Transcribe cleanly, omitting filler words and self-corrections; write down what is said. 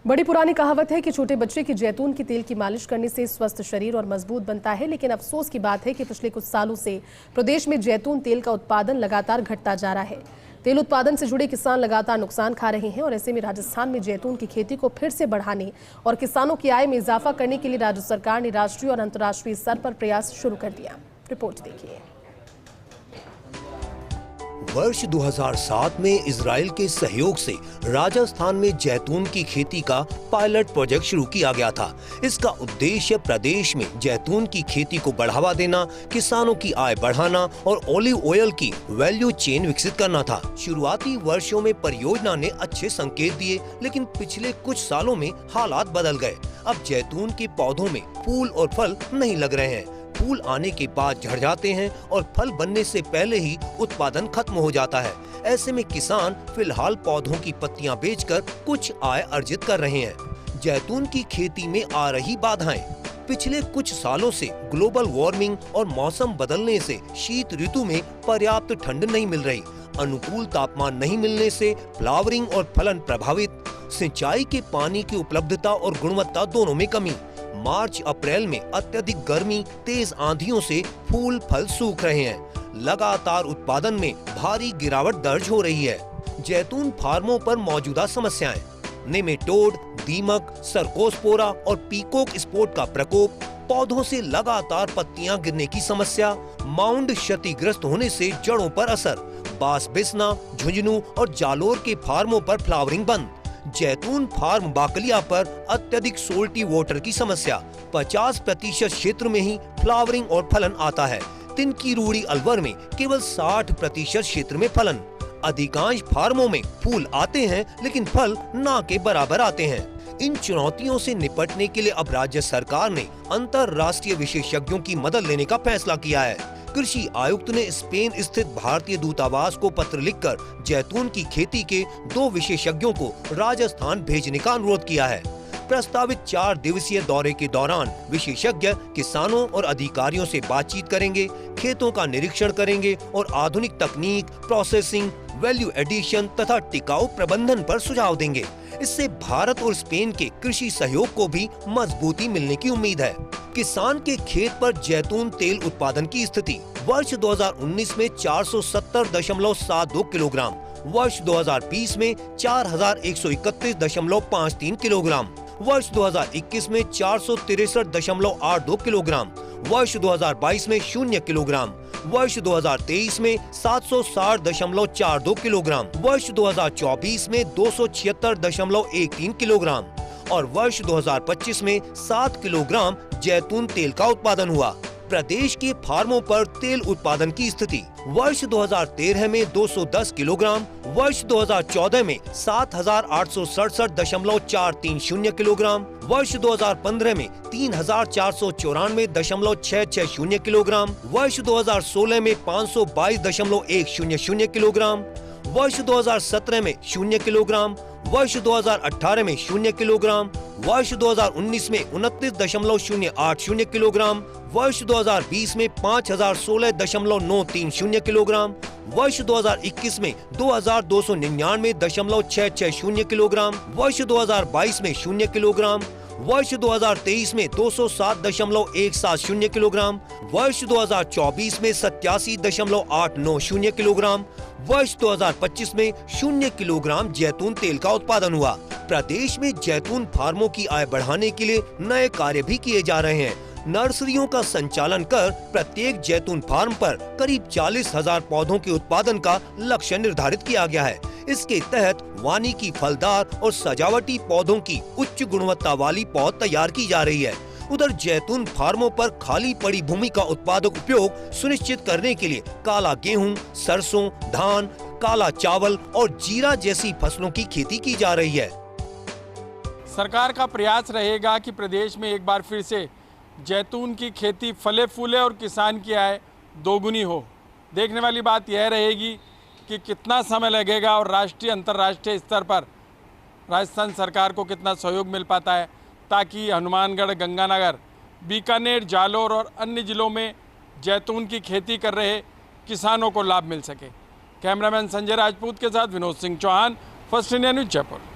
बड़ी पुरानी कहावत है कि छोटे बच्चे की जैतून के तेल की मालिश करने से स्वस्थ शरीर और मजबूत बनता है, लेकिन अफसोस की बात है कि पिछले कुछ सालों से प्रदेश में जैतून तेल का उत्पादन लगातार घटता जा रहा है। तेल उत्पादन से जुड़े किसान लगातार नुकसान खा रहे हैं और ऐसे में राजस्थान में जैतून की खेती को फिर से बढ़ाने और किसानों की आय में इजाफा करने के लिए राज्य सरकार ने राष्ट्रीय और अंतर्राष्ट्रीय स्तर पर प्रयास शुरू कर दिया। रिपोर्ट देखिए। वर्ष 2007 में इजराइल के सहयोग से राजस्थान में जैतून की खेती का पायलट प्रोजेक्ट शुरू किया गया था। इसका उद्देश्य प्रदेश में जैतून की खेती को बढ़ावा देना, किसानों की आय बढ़ाना और ऑलिव ऑयल की वैल्यू चेन विकसित करना था। शुरुआती वर्षों में परियोजना ने अच्छे संकेत दिए, लेकिन पिछले कुछ सालों में हालात बदल गए। अब जैतून के पौधों में फूल और फल नहीं लग रहे हैं। फूल आने के बाद झड़ जाते हैं और फल बनने से पहले ही उत्पादन खत्म हो जाता है। ऐसे में किसान फिलहाल पौधों की पत्तियां बेचकर कुछ आय अर्जित कर रहे हैं। जैतून की खेती में आ रही बाधाएं। पिछले कुछ सालों से ग्लोबल वार्मिंग और मौसम बदलने से शीत ऋतु में पर्याप्त ठंड नहीं मिल रही। अनुकूल तापमान नहीं मिलने से फ्लावरिंग और फलन प्रभावित। सिंचाई के पानी की उपलब्धता और गुणवत्ता दोनों में कमी। मार्च अप्रैल में अत्यधिक गर्मी, तेज आंधियों से फूल फल सूख रहे हैं। लगातार उत्पादन में भारी गिरावट दर्ज हो रही है। जैतून फार्मों पर मौजूदा समस्याएं: नेमेटोड, दीमक, सर्कोस्पोरा और पीकॉक स्पॉट का प्रकोप, पौधों से लगातार पत्तियां गिरने की समस्या, माउंड क्षतिग्रस्त होने से जड़ों पर असर, बांस बिसना, झुंझुनू और जालोर के फार्मों पर फ्लावरिंग बंद। जैतून फार्म बाकलिया पर अत्यधिक सोल्टी वाटर की समस्या, 50% क्षेत्र में ही फ्लावरिंग और फलन आता है। तिनकी रूड़ी अलवर में केवल 60% क्षेत्र में फलन। अधिकांश फार्मों में फूल आते हैं लेकिन फल ना के बराबर आते हैं। इन चुनौतियों से निपटने के लिए अब राज्य सरकार ने अंतर्राष्ट्रीय विशेषज्ञों की मदद लेने का फैसला किया है। कृषि आयुक्त ने स्पेन स्थित भारतीय दूतावास को पत्र लिखकर जैतून की खेती के 2 विशेषज्ञों को राजस्थान भेजने का अनुरोध किया है। प्रस्तावित 4 दिवसीय दौरे के दौरान विशेषज्ञ किसानों और अधिकारियों से बातचीत करेंगे, खेतों का निरीक्षण करेंगे और आधुनिक तकनीक, प्रोसेसिंग, वैल्यू एडिशन तथा टिकाऊ प्रबंधन पर सुझाव देंगे। इससे भारत और स्पेन के कृषि सहयोग को भी मजबूती मिलने की उम्मीद है। किसान के खेत पर जैतून तेल उत्पादन की स्थिति: वर्ष 2019 में 470.72 किलोग्राम, वर्ष 2020 में 4131.53 किलोग्राम, वर्ष 2021 में 463.82 किलोग्राम, वर्ष 2022 में 0 किलोग्राम, वर्ष 2023 में 760.42 किलोग्राम, वर्ष 2024 में 276.13 किलोग्राम और वर्ष 2025 में 7 किलोग्राम जैतून तेल का उत्पादन हुआ। प्रदेश के फार्मों पर तेल उत्पादन की स्थिति: वर्ष 2013 में 210 किलोग्राम, वर्ष 2014 में 7867.430 किलोग्राम, वर्ष 2015 में 3494.660 किलोग्राम, वर्ष 2016 में 522.100 किलोग्राम, वर्ष 2017 में 0 किलोग्राम, वर्ष 2018 में 0 किलोग्राम, वर्ष 2019 में 29.080 किलोग्राम, वर्ष 2020 में 5016.930 किलोग्राम, वर्ष 2021 में 2299.660 किलोग्राम, वर्ष 2022 में 0 किलोग्राम, वर्ष 2023 में 207.170 किलोग्राम, वर्ष 2024 में 87.890 किलोग्राम, वर्ष 2025 में 0 किलोग्राम जैतून तेल का उत्पादन हुआ। प्रदेश में जैतून फार्मों की आय बढ़ाने के लिए नए कार्य भी किए जा रहे हैं। नर्सरियों का संचालन कर प्रत्येक जैतून फार्म पर करीब 40,000 पौधों के उत्पादन का लक्ष्य निर्धारित किया गया है। इसके तहत वानिकी फलदार और सजावटी पौधों की उच्च गुणवत्ता वाली पौध तैयार की जा रही है। उधर जैतून फार्मों पर खाली पड़ी भूमि का उत्पादक उपयोग सुनिश्चित करने के लिए काला गेहूं, सरसों, धान, काला चावल और जीरा जैसी फसलों की खेती की जा रही है। सरकार का प्रयास रहेगा कि प्रदेश में एक बार फिर से जैतून की खेती फले फूले और किसान की आय दोगुनी हो। देखने वाली बात यह रहेगी कि कितना समय लगेगा और राष्ट्रीय अंतर्राष्ट्रीय स्तर पर राजस्थान सरकार को कितना सहयोग मिल पाता है, ताकि हनुमानगढ़, गंगानगर, बीकानेर, जालोर और अन्य जिलों में जैतून की खेती कर रहे किसानों को लाभ मिल सके। कैमरामैन संजय राजपूत के साथ Vinod Singh Chauhan, First India News, Jaipur.